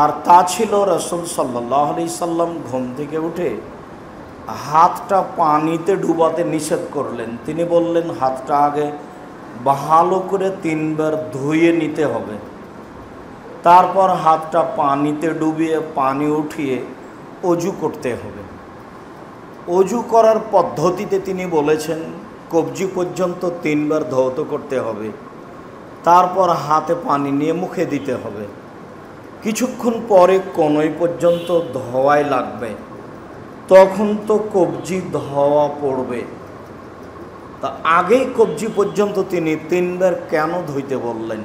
আর তা ছিল রাসূল সাল্লাল্লাহু আলাইহি সাল্লাম ঘুম থেকে উঠে হাতটা পানিতে ডুবাতে নিষেধ করলেন। তিনি বললেন হাতটা আগে ভালো করে 3 বার ধুয়ে নিতে হবে, তারপর হাতটা পানিতে ডুবিয়ে পানি উঠিয়ে অজু করতে হবে। অজু করার পদ্ধতিতে তিনি বলেছেন কবজি পর্যন্ত 3 বার ধৌত করতে হবে, তারপর হাতে পানি নিয়ে মুখে দিতে হবে। কিছুক্ষণ পরে কনুই পর্যন্ত ধোয়াই লাগবে, তখন তো কবজি ধোয়া পড়বে। তা আগেই কবজি পর্যন্ত তিনি 3 বার কেন ধুইতে বললেন?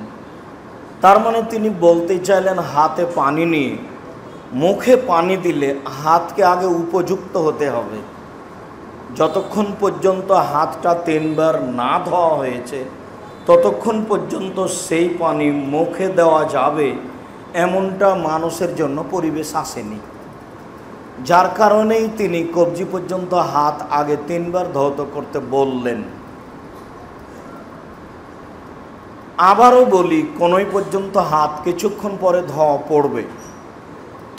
তার মানে তিনি বলতে চাইলেন হাতে পানি নিয়ে মুখে পানি দিলে হাতকে আগে উপযুক্ত হতে হবে। যতক্ষণ পর্যন্ত হাতটা 3 বার না ধোয়া হয়েছে ততক্ষণ পর্যন্ত সেই পানি মুখে দেওয়া যাবে এমনটা মানুষের জন্য পরিবেশ আসেনি। যার কারণেই তিনি কবজি পর্যন্ত হাত আগে 3 বার ধৌত করতে বললেন। আবারও বলি, কনুই পর্যন্ত হাত কিছুক্ষণ পরে ধোয়া পড়বে,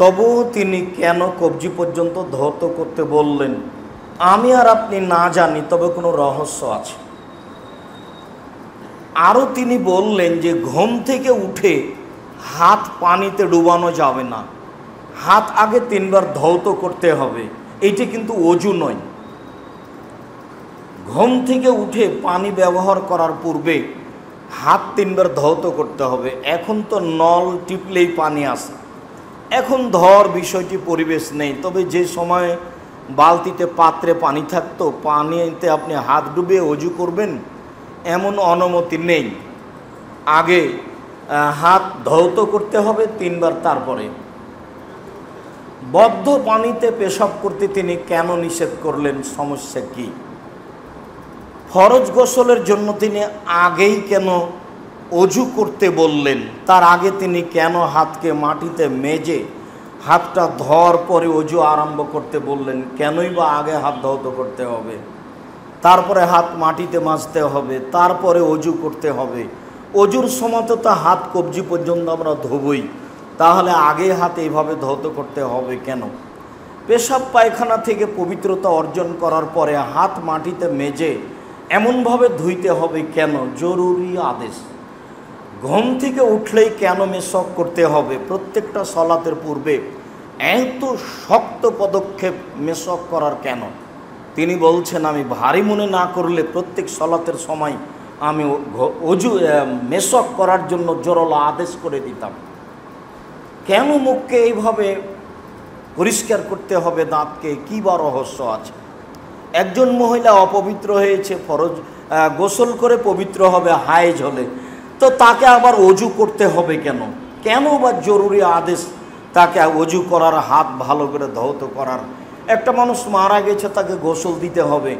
তবুও তিনি কেন কবজি পর্যন্ত ধৌত করতে বললেন আমি আর আপনি না জানি, তবে কোনো রহস্য আছে। আরও তিনি বললেন যে ঘুম থেকে উঠে হাত পানিতে ডুবানো যাবে না, হাত আগে 3 বার ধৌত করতে হবে। এইটা কিন্তু অজু নয়। ঘুম থেকে উঠে পানি ব্যবহার করার পূর্বে হাত 3 বার ধৌত করতে হবে। এখন তো নল টিপলেই পানি আসে, এখন ধর বিষয়টি পরিবেশ নেই। তবে যে সময় বালতিতে পাত্রে পানি থাকতো, পানিতে আপনি হাত ডুবিয়ে অজু করবেন এমন অনুমতি নেই। আগে হাত ধৌত করতে হবে 3 বার। তারপরে বদ্ধ পানিতে পেশাব করতে তিনি কেন নিষেধ করলেন? সমস্যা কি? ফরজ গোসলের জন্য তিনি আগেই কেন অজু করতে বললেন? তার আগে তিনি কেন হাতকে মাটিতে মেজে হাতটা ধোয়ার পরে অজু আরম্ভ করতে বললেন? কেনই বা আগে হাত ধৌত করতে হবে, তারপরে হাত মাটিতে মাজতে হবে, তারপরে অজু করতে হবে? অজুর সময় তো হাত কবজি পর্যন্ত আমরা ধোবই, তাহলে আগে হাত এইভাবে ধৌত করতে হবে কেন? পেশাব পায়খানা থেকে পবিত্রতা অর্জন করার পরে হাত মাটিতে মেজে এমনভাবে ধুইতে হবে কেন? জরুরি আদেশ। ঘুম থেকে উঠলেই কেন মেশক করতে হবে? প্রত্যেকটা সলাতের পূর্বে এত শক্ত পদক্ষেপ মেশক করার কেন? তিনি বলছেন আমি ভারী মনে না করলে প্রত্যেক সলাতের সময় আমি অজু মেশক করার জন্য জোরালো আদেশ করে দিতাম। কেন মুখকে এইভাবে পরিষ্কার করতে হবে, দাঁতকে? কী বা রহস্য আছে? একজন মহিলা অপবিত্র হয়েছে, ফরজ গোসল করে পবিত্র হবে হায়েজ হলে, তো তাকে আবার অজু করতে হবে কেন? কেন বা জরুরি আদেশ তাকে অজু করার, হাত ভালো করে ধৌত করার? একটা মানুষ মারা গেছে, তাকে গোসল দিতে হবে,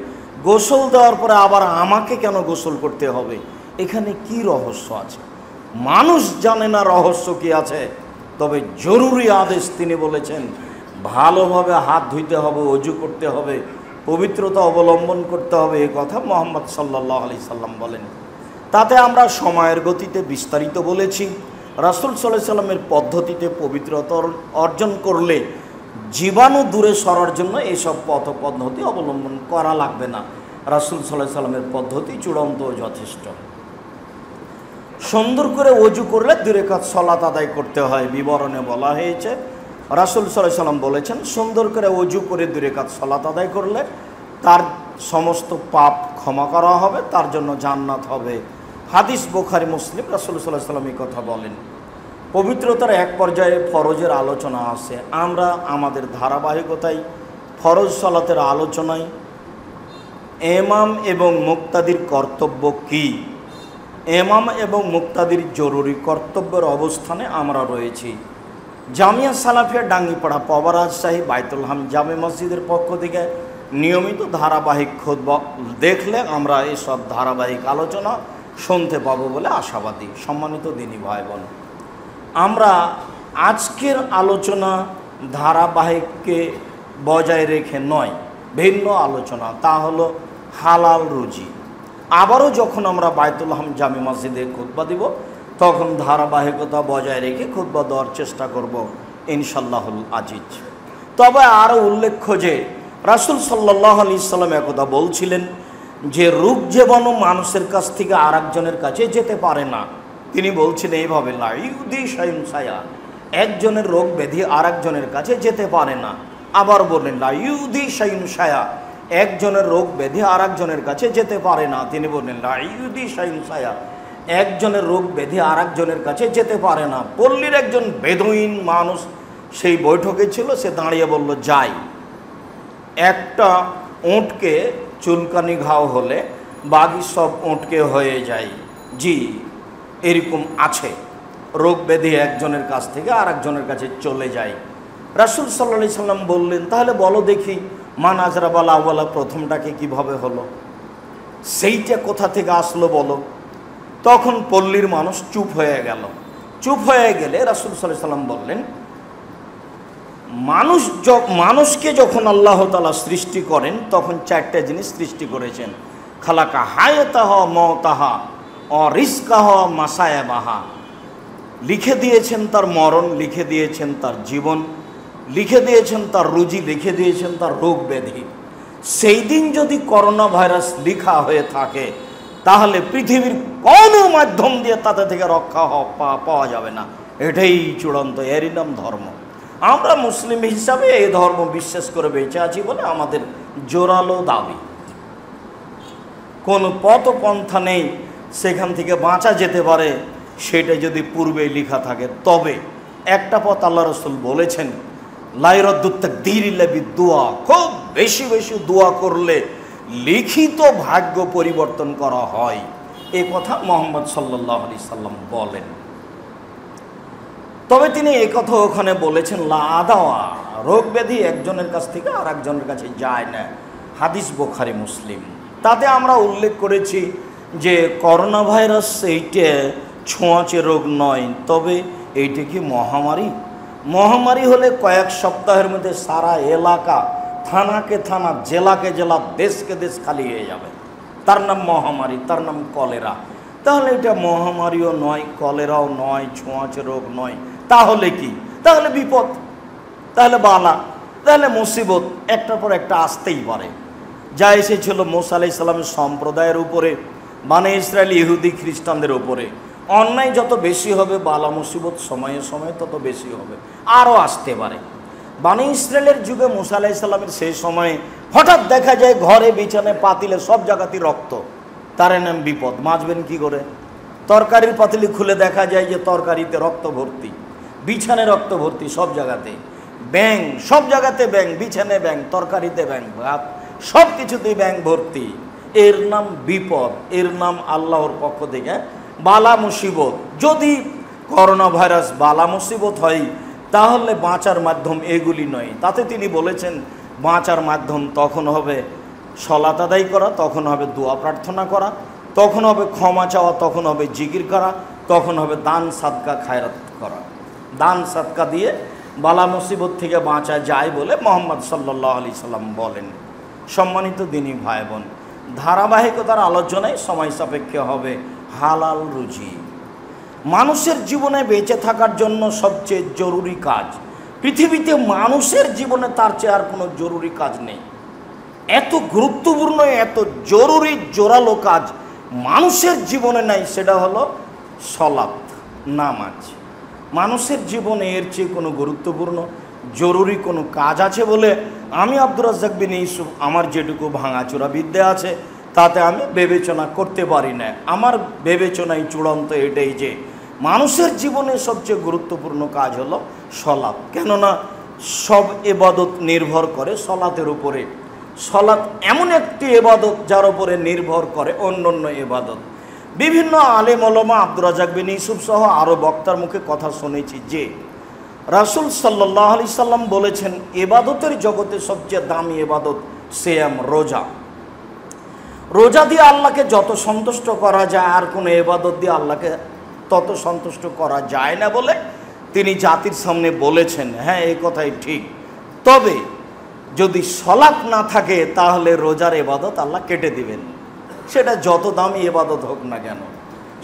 গোসল দেওয়ার পরে আবার আমাকে কেন গোসল করতে হবে? এখানে কি রহস্য আছে? মানুষ জানে না রহস্য কি আছে। তবে জরুরি আদেশ তিনি বলেছেন ভালোভাবে হাত ধুইতে হবে, অজু করতে হবে, পবিত্রতা অবলম্বন করতে হবে। এই কথা মুহাম্মদ সাল্লাল্লাহু আলাইহি সাল্লাম বলেন। তাতে আমরা সময়ের গতিতে বিস্তারিত বলেছি। রাসূল সাল্লাল্লাহু আলাইহি সাল্লামের পদ্ধতিতে পবিত্রতা অর্জন করলে জীবাণু দূরে সরার জন্য এইসব পদ্ধতি অবলম্বন করা লাগবে না। রাসূল সাল্লাল্লাহু আলাইহি সাল্লামের পদ্ধতি চূড়ান্ত ও যথেষ্ট। সুন্দর করে অজু করলে 2 রাকাত সালাত আদায় করতে হয়, বিবরণে বলা হয়েছে। রাসূল সাল্লাল্লাহু আলাইহি সাল্লাম বলেছেন সুন্দর করে অজু করে 2 রাকাত সালাত আদায় করলে তার সমস্ত পাপ ক্ষমা করা হবে, তার জন্য জান্নাত হবে। হাদিস বুখারী মুসলিম। রাসূল সাল্লাল্লাহু আলাইহি সাল্লাম এই কথা বলেন। পবিত্রতার এক পর্যায়ে ফরজের আলোচনা আছে। আমরা আমাদের ধারাবাহিকতায় ফরজ সালাতের আলোচনায় ইমাম এবং মুক্তাদির কর্তব্য কি, ইমাম এবং মুক্তাদির জরুরি কর্তব্যের অবস্থানে আমরা রয়েছি। জামিয়া সালাফিয়া ডাঙ্গিপাড়া পবা রাজশাহী বাইতুল হাম জামে মসজিদের পক্ষ থেকে নিয়মিত ধারাবাহিক খুতবা দেখলে আমরা এসব ধারাবাহিক আলোচনা শুনতে পাবো বলে আশাবাদী। সম্মানিত দিনী ভাই বোন, আমরা আজকের আলোচনা ধারাবাহিককে বজায় রেখে নয়, ভিন্ন আলোচনা, তা হলো হালাল রুজি। আবারও যখন আমরা বাইতুল হাম জামে মসজিদে খুতবা দিব তখন ধারাবাহিকতা বজায় রেখে খুতবা দেওয়ার চেষ্টা করব ইনশাল্লাহুল আজিজ। তবে আরও উল্লেখ্য যে রাসূল সাল্লাল্লাহু আলাইহি সাল্লাম একথা বলছিলেন যে রোগ জীবাণু মানুষের কাছ থেকে আর একজনের কাছে যেতে পারে না। তিনি বলছেন এইভাবে, লা ইউদি শাইউন সায়া, একজনের রোগ ব্যাধি আর একজনের কাছে যেতে পারে না। আবার বললেন লা ইউদি শাইউন সায়া, একজনের রোগ ব্যাধি আর একজনের কাছে যেতে পারে না। তিনি বললেন লা ইউদি শাইউন সায়া, একজনের রোগ ব্যাধি আর একজনের কাছে যেতে পারে না। পল্লীর একজন বেদুইন মানুষ সেই বৈঠকে ছিল, সে দাঁড়িয়ে বলল, যাই, একটা উঁটকে চুলকানি ঘাও হলে বাকি সব উঁটকে হয়ে যায়। জি, এরকম আছে, রোগ ব্যাধি একজনের কাছ থেকে আর একজনের কাছে চলে যায়। রাসূল সাল্লাল্লাহু আলাইহি সাল্লাম বললেন, তাহলে বলো দেখি মান আজরাবাল আওয়ালা, প্রথমটাকে কিভাবে হলো, সেইটা কোথা থেকে আসলো বলো। তখন পল্লীর মানুষ চুপ হয়ে গেল। চুপ হয়ে গেলে রাসূল সাল্লাল্লাহু আলাইহি সাল্লাম বললেন, মানুষকে যখন আল্লাহ তাআলা সৃষ্টি করেন তখন চারটা জিনিস সৃষ্টি করেছেন। খালাকা হায়াতাহা মাওতাহা ও রিজকাহা মাসায়াবাহা, লিখে দিয়েছেন তার মরণ, লিখে দিয়েছেন তার জীবন, লিখে দিয়েছেন তার রুজি, লিখে দিয়েছেন তার রোগ ব্যাধি। সেই দিন যদি করোনা ভাইরাস লিখা হয়ে থাকে তাহলে পৃথিবীর কোনো মাধ্যম দিয়ে তাতে থেকে রক্ষা পাওয়া যাবে না। এটাই চূড়ান্ত, এরই নাম ধর্ম। আমরা মুসলিম হিসাবে এই ধর্ম বিশ্বাস করে বেঁচে আছি বলে আমাদের জোরালো দাবি। কোনো পথপন্থা নেই সেখান থেকে বাঁচা যেতে পারে, সেটা যদি পূর্বে লেখা থাকে। তবে একটা পথ আল্লাহ রাসূল বলেছেন, লাইরাদ্দুত তাকদীর ইল্লা বিদুয়া, খুব বেশি বেশি দোয়া করলে লিখিত ভাগ্য পরিবর্তন করা হয়। এ কথা মুহাম্মদ সাল্লাল্লাহু আলাইহি সাল্লাম বলেন। তবে তিনি এই কথা ওখানে বলেছেন, লা আদাওয়া, রোগ ব্যাধি একজনের কাছ থেকে আর একজনের কাছে যায় না। হাদিস বুখারী মুসলিম। তাতে আমরা উল্লেখ করেছি যে করোনা ভাইরাস এইটা ছোঁয়াচে রোগ নয়, তবে এইটা কি মহামারী? মহামারী হলে কয়েক সপ্তাহের মধ্যে সারা এলাকা, থানাকে থানা, জেলাকে জেলা, দেশকে দেশ খালি হয়ে যাবে। তার নাম মহামারী, তার নাম কলেরা। তাহলে এটা মহামারীও নয়, কলেরাও নয়, ছোঁয়াচে রোগ নয়। তাহলে কি? তাহলে বিপদ, তাহলে বালা, তাহলে মুসিবত একটার পর একটা আসতেই পারে। যা এসেছিল মুসা আলাইহিস সালামের সম্প্রদায়ের উপরে, বনী ইসরাইল ইহুদি খ্রিস্টানদের উপরে, অন্যায় যত বেশি হবে বালা মুসিবত সময়ে সময়ে তত বেশি হবে, আরও আসতে পারে। বনী ইসরাইলের যুগে মুসা আলাইহিস সালামের সেই সময়ে হঠাৎ দেখা যায় ঘরে, বিছানে, পাতিলে সব জায়গাতেই রক্ত। তার নাম বিপদ। বাঁচবেন কি করে? তরকারির পাতিলি খুলে দেখা যায় যে তরকারিতে রক্ত ভর্তি, বিছানে রক্ত ভর্তি, সব জায়গাতে ব্যাং, সব জায়গাতে ব্যাং, বিছানে ব্যাং, তরকারিতে ব্যাং, ভাত, সব কিছুতেই ব্যাং ভর্তি। এর নাম বিপদ, এর নাম আল্লাহর পক্ষ থেকে বালা মুসিবত। যদি করোনা ভাইরাস বালা মুসিবত হয় তাহলে বাঁচার মাধ্যম এগুলি নয়। তাতে তিনি বলেছেন বাঁচার মাধ্যম তখন হবে সালাত আদায় করা, তখন হবে দোয়া প্রার্থনা করা, তখন হবে ক্ষমা চাওয়া, তখন হবে জিকির করা, তখন হবে দান সাদকা খায়রাত করা। দান সাদকা দিয়ে বালা মুসিবত থেকে বাঁচা যায় বলে মুহাম্মদ সাল্লাল্লাহু আলাইহি সাল্লাম বলেন। সম্মানিত দিনী ভাই বোন, ধারাবাহিকতার আলোচনায় সময় সাপেক্ষে হবে হালাল রুজি। মানুষের জীবনে বেঁচে থাকার জন্য সবচেয়ে জরুরি কাজ, পৃথিবীতে মানুষের জীবনে তার চেয়ে আর কোনো জরুরি কাজ নেই। এত গুরুত্বপূর্ণ, এত জরুরি জোরালো কাজ মানুষের জীবনে নাই, সেটা হলো সালাত, নামাজ। মানুষের জীবনে এর চেয়ে কোনো গুরুত্বপূর্ণ জরুরি কোনো কাজ আছে বলে আমি আব্দুর রাজ্জাক বিন ইউসুফ, আমার যেটুকু ভাঙাচোরা বিদ্যা আছে তাতে আমি বিবেচনা করতে পারি না। আমার বিবেচনায় চূড়ান্ত এটাই যে মানুষের জীবনে সবচেয়ে গুরুত্বপূর্ণ কাজ হলো সালাত। কেননা সব ইবাদত নির্ভর করে সালাতের উপরে। সালাত এমন একটি ইবাদত যার উপরে নির্ভর করে অন্য অন্য ইবাদত। বিভিন্ন আলেম ওলামা, আব্দুর রাজ্জাক বিন ইউসুফ সহ আরও বক্তার মুখে কথা শুনেছি যে রাসূল সাল্লাল্লাহু আলাইহি সাল্লাম বলেছেন ইবাদতের জগতে সবচেয়ে দামি ইবাদত সিয়াম, রোজা। রোজা দিয়ে আল্লাহকে যত সন্তুষ্ট করা যায় আর কোনো ইবাদত দিয়ে আল্লাহকে তত সন্তুষ্ট করা যায় না বলে তিনি জাতির সামনে বলেছেন। হ্যাঁ, এই কথাই ঠিক। তবে যদি সালাত না থাকে তাহলে রোজার ইবাদত আল্লাহ কেটে দিবেন, সেটা যত দামি ইবাদত হোক না কেন।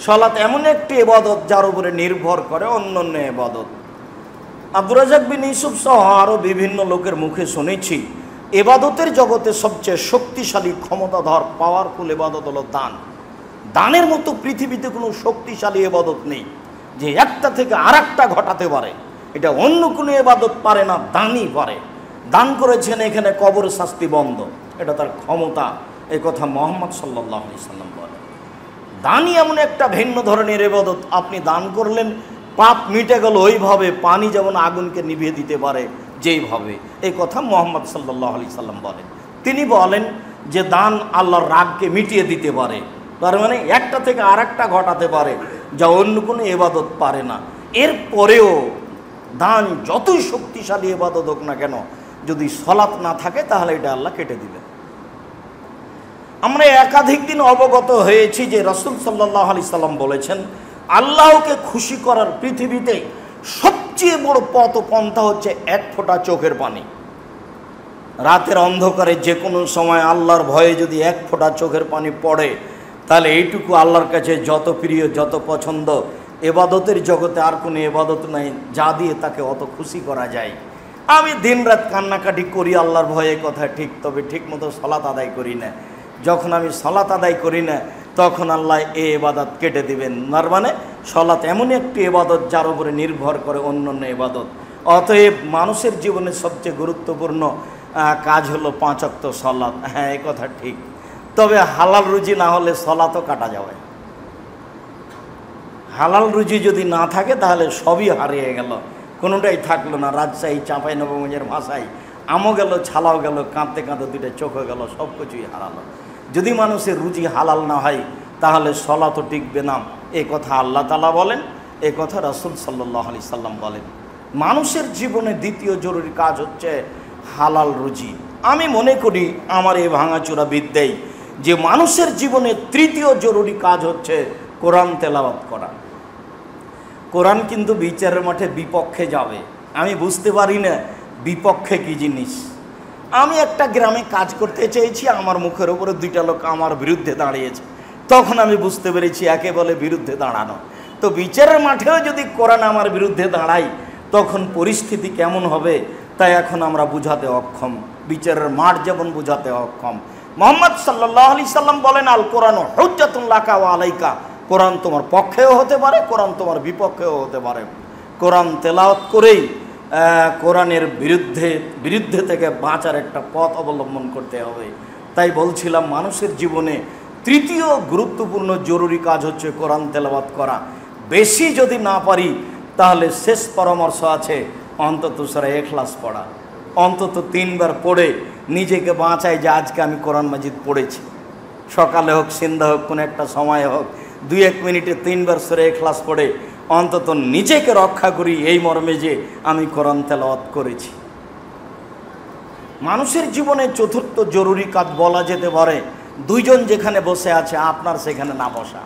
সালাত এমন একটি ইবাদত যার উপরে নির্ভর করে অন্যান্য ইবাদত। আব্দুর রাজ্জাক বিন ইউসুফ সহ আরও বিভিন্ন লোকের মুখে শুনেছি ইবাদতের জগতে সবচেয়ে শক্তিশালী ক্ষমতাধর পাওয়ারফুল ইবাদত হলো দান। দানের মতো পৃথিবীতে কোনো শক্তিশালী ইবাদত নেই যে একটা থেকে আরেকটা ঘটাতে পারে। এটা অন্য কোনো ইবাদত পারে না, দানই পারে। দান করেছেন, এখানে কবর শাস্তি বন্ধ, এটা তার ক্ষমতা। এই কথা মুহাম্মদ সাল্লাল্লাহু আলাইহি সাল্লাম বলে। দানই এমন একটা ভিন্ন ধরনের ইবাদত, আপনি দান করলেন, পাপ মিটে গেল ওইভাবে, পানি যেমন আগুনকে নিভিয়ে দিতে পারে যেইভাবে। এই কথা মুহাম্মদ সাল্লাল্লাহু আলাইহি সাল্লাম বলেন। তিনি বলেন যে দান আল্লাহর রাগকে মিটিয়ে দিতে পারে, তার মানে একটা থেকে আরেকটা ঘটাতে পারে যা অন্য কোনো ইবাদত পারে না। এরপরেও দান যতই শক্তিশালী ইবাদত হোক না কেন, যদি সালাত না থাকে তাহলে এটা আল্লাহ কেটে দিবেন। আমরা একাধিক দিন অবগত হয়েছি যে রাসূল সাল্লাল্লাহু আলাইহি সাল্লাম বলেছেন আল্লাহকে খুশি করার পৃথিবীতে সবচেয়ে বড় পথ পন্থা হচ্ছে এক ফোঁটা চোখের পানি। রাতের অন্ধকারে যে কোনো সময় আল্লাহর ভয়ে যদি এক ফোঁটা চোখের পানি পড়ে, তাহলে এইটুকু আল্লাহর কাছে যত প্রিয়, যত পছন্দ। এবাদতের জগতে আর কোনো এবাদত নাই যা দিয়ে তাকে অত খুশি করা যায়। আমি দিনরাত কান্নাকাটি করি আল্লাহর ভয়ে, কথা ঠিক, তবে ঠিক মতো সালাত আদায় করি না। যখন আমি সালাত আদায় করি না তখন আল্লাহ এই ইবাদত কেটে দিবেন। তার মানে সালাত এমন একটি ইবাদত যার উপরে নির্ভর করে অন্যান্য ইবাদত। অতএব মানুষের জীবনে সবচেয়ে গুরুত্বপূর্ণ কাজ হলো 5 ওয়াক্ত সালাত। হ্যাঁ, এই কথা ঠিক, তবে হালাল রুজি না হলে সালাতও কাটা যাবে। হালাল রুজি যদি না থাকে তাহলে সবই হারিয়ে গেল, কোনোটাই থাকলো না। রাজশাহী চাঁপাইনবাবগঞ্জের ভাষায় আমও গেল, ছালাও গেল, কাঁদতে কাঁদতে দুইটা চোখও গেল, সব কিছুই হারালো। যদি মানুষের রুজি হালাল না হয় তাহলে সালাতও টিকবে না। এই কথা আল্লাহ তাআলা বলেন, এই কথা রাসূল সাল্লাল্লাহু আলাইহি সাল্লাম বলেন। মানুষের জীবনে দ্বিতীয় জরুরি কাজ হচ্ছে হালাল রুজি। আমি মনে করি আমার এই ভাঙাচোরা বিদ্যায় যে মানুষের জীবনে তৃতীয় জরুরি কাজ হচ্ছে কোরআন তেলাওয়াত করা। কোরআন কিন্তু বিচারের মাঠে বিপক্ষে যাবে। আমি বুঝতে পারি না বিপক্ষে কি জিনিস। আমি একটা গ্রামে কাজ করতে চেয়েছি, আমার মুখের উপরে 2টা লোক আমার বিরুদ্ধে দাঁড়িয়েছে। তখন আমি বুঝতে পেরেছি একে বলে বিরুদ্ধে দাঁড়ানো। তো বিচারের মাঠেও যদি কোরআন আমার বিরুদ্ধে দাঁড়ায় তখন পরিস্থিতি কেমন হবে, তাই এখন আমরা বুঝাতে অক্ষম। বিচারের মাঠ যেমন বুঝাতে অক্ষম। মুহাম্মদ সাল্লাল্লাহু আলাইহি সাল্লাম বলেন আল কোরআন হুজ্জাতুন লাকা ওয়া আলাইকা। কোরআন তোমার পক্ষেও হতে পারে, কোরআন তোমার বিপক্ষেও হতে পারে। কোরআন তেলাওয়াত করেই কোরআনের বিরুদ্ধে থেকে বাঁচার একটা পথ অবলম্বন করতে হবে। তাই বলছিলাম মানুষের জীবনে তৃতীয় গুরুত্বপূর্ণ জরুরি কাজ হচ্ছে কোরআন তেলাওয়াত করা। বেশি যদি না পারি তাহলে শেষ পরামর্শ আছে অন্তত সূরা ইখলাস পড়া। অন্তত 3 বার পড়ে নিজেকে বাঁচাই যে আজকে আমি কোরআন মাজিদ পড়েছি। সকালে হোক, সন্ধ্যা হোক, কোনো একটা সময় হোক, 2-1 মিনিটে 3 বার সূরা ইখলাস পড়ে অন্তত নিজেকে রক্ষা করি এই মর্মে যে আমি কোরআন তেলাওয়াত করেছি। মানুষের জীবনে চতুর্থ জরুরি কাজ বলা যেতে পারে 2 জন যেখানে বসে আছে আপনার সেখানে না বসা।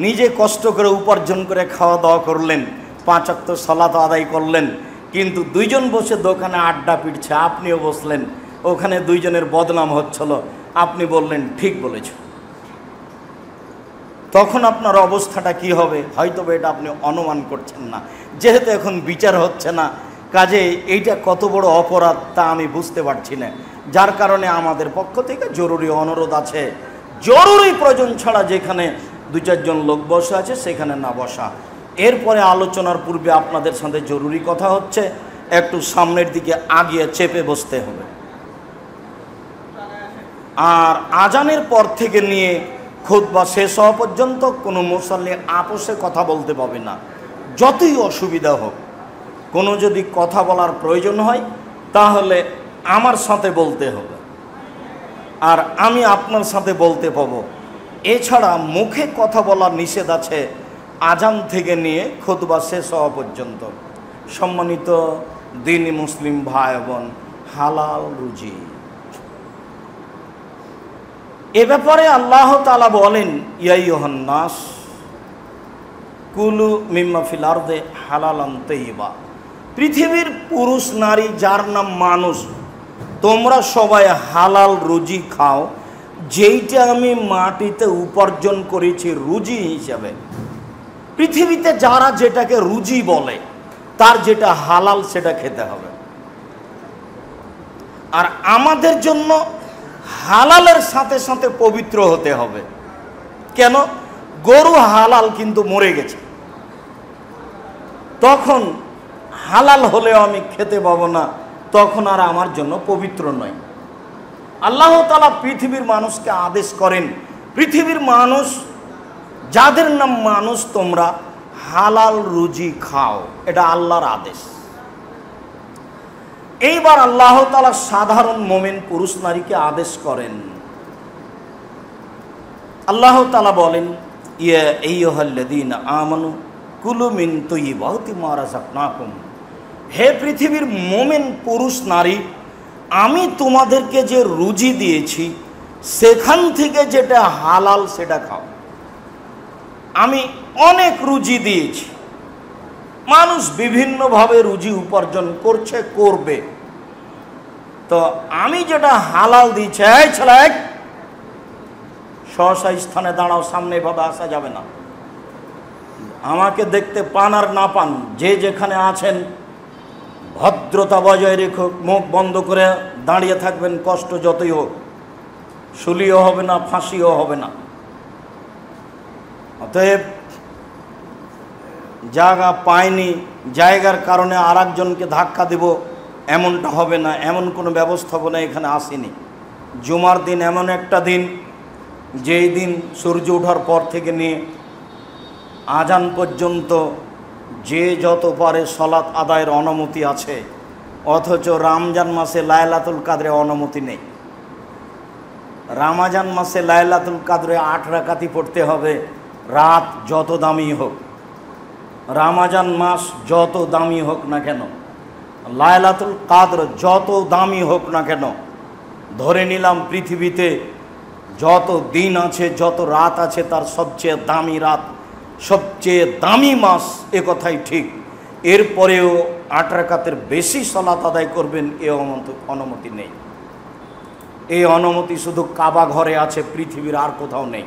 নিজে কষ্ট করে উপার্জন করে খাওয়া দাওয়া করলেন, 5 ওয়াক্ত সালাত আদায় করলেন, কিন্তু 2 জন বসে দোকানে আড্ডা পিটছে, আপনিও বসলেন, ওখানে 2 জনের বদনাম হচ্ছিল, আপনি বললেন ঠিক বলেছ। তখন আপনার অবস্থাটা কি হবে হয়তো এটা আপনি অনুমান করছেন না, যেহেতু এখন বিচার হচ্ছে না। কাজে এইটা কত বড় অপরাধ তা আমি বুঝতে পারছি না। যার কারণে আমাদের পক্ষ থেকে জরুরি অনুরোধ আছে, জরুরি প্রয়োজন ছাড়া যেখানে 2-4 জন লোক বসে আছে সেখানে না বসা। এরপরে আলোচনার পূর্বে আপনাদের সাথে জরুরি কথা হচ্ছে একটু সামনের দিকে আগিয়ে চেপে বসতে হবে। আর আজানের পর থেকে নিয়ে খুতবা শেষ হওয়া পর্যন্ত কোনো মুসাল্লি আপোষে কথা বলতে পাবে না, যতই অসুবিধা হোক। কোনো যদি কথা বলার প্রয়োজন হয় তাহলে আমার সাথে বলতে হবে, আর আমি আপনার সাথে বলতে পাবো। এছাড়া মুখে কথা বলার নিষেধ আছে আজান থেকে নিয়ে খুতবা শেষ হওয়া পর্যন্ত। সম্মানিত দ্বীনি মুসলিম ভাই বোন, হালাল রুজি এ ব্যাপারে আল্লাহ তাআলা বলেন ইয়া আইয়ুহান নাস কুলু মিম্মা ফিল আরদে হালালান তাইয়্যিবা। পৃথিবীর পুরুষ নারী যার নাম মানুষ, তোমরা সবাই হালাল রুজি খাও, যেইটা আমি মাটিতে উপার্জন করেছি রুজি হিসাবে, পৃথিবীতে যারা যেটাকে রুজি বলে তার যেটা হালাল সেটা খেতে হবে। আর আমাদের জন্য হালালের সাথে সাথে পবিত্র হতে হবে। কেন? গরু হালাল কিন্তু মরে গেছে, তখন হালাল হলেও আমি খেতে পাবো না, তখন আর আমার জন্য পবিত্র নয়। আল্লাহ তাআলা পৃথিবীর মানুষকে আদেশ করেন, পৃথিবীর মানুষ যাদের নাম মানুষ, তোমরা হালাল রুজি খাও, এটা আল্লাহর আদেশ। এইবার আল্লাহ তাআলা সাধারণ মুমিন পুরুষ নারীকে আদেশ করেন। আল্লাহ তাআলা বলেন, ইয়া আইয়ুহাল্লাযীনা আমানু কুলু মিন তাইয়্যিবাতি মা রাযাকনাকুম, হে পৃথিবীর মুমিন পুরুষ নারী, আমি তোমাদেরকে যে রুজি দিয়েছি সেখান থেকে যেটা হালাল সেটা খাও। আমি অনেক রুজি দিয়েছি, মানুষ বিভিন্নভাবে রুজি উপার্জন করছে, করবে, তো আমি যেটা হালাল দিয়েছি, এই ছেলে সহসা স্থানে দাঁড়াও, সামনে ভাবে আসা যাবে না। আমাকে দেখতে পান আর না পান, যে যেখানে আছেন ভদ্রতা বজায় রেখে মুখ বন্ধ করে দাঁড়িয়ে থাকবেন, কষ্ট যতই হোক, শুলিও হবে না, ফাঁসিও হবে না। অতএব জায়গা পায়নি, জায়গার কারণে আর একজনকে ধাক্কা দেব, এমনটা হবে না, এমন কোনো ব্যবস্থাপনা এখানে আসেনি। জুমার দিন এমন একটা দিন, যেই দিন সূর্য ওঠার পর থেকে নিয়ে আজান পর্যন্ত যে যত পারে সলাত আদায়ের অনুমতি আছে, অথচ রমজান মাসে লাইলাতুল কাদরে অনুমতি নেই। রমজান মাসে লাইলাতুল কাদরে 8 রাকাতই পড়তে হবে, রাত যত দামি হোক, রমজান মাস যত দামি হোক না কেন, লাইলাতুল কাদর যত দামি হোক না কেন, ধরে নিলাম পৃথিবীতে যত দিন আছে, যত রাত আছে, তার সবচেয়ে দামি রাত, সবচেয়ে দামি মাস, এ কথাই ঠিক। এরপরেও 8 রাকাতের বেশি সালাত আদায় করবেন, এ অনুমতি নেই। এই অনুমতি শুধু কাবা ঘরে আছে, পৃথিবীর আর কোথাও নেই।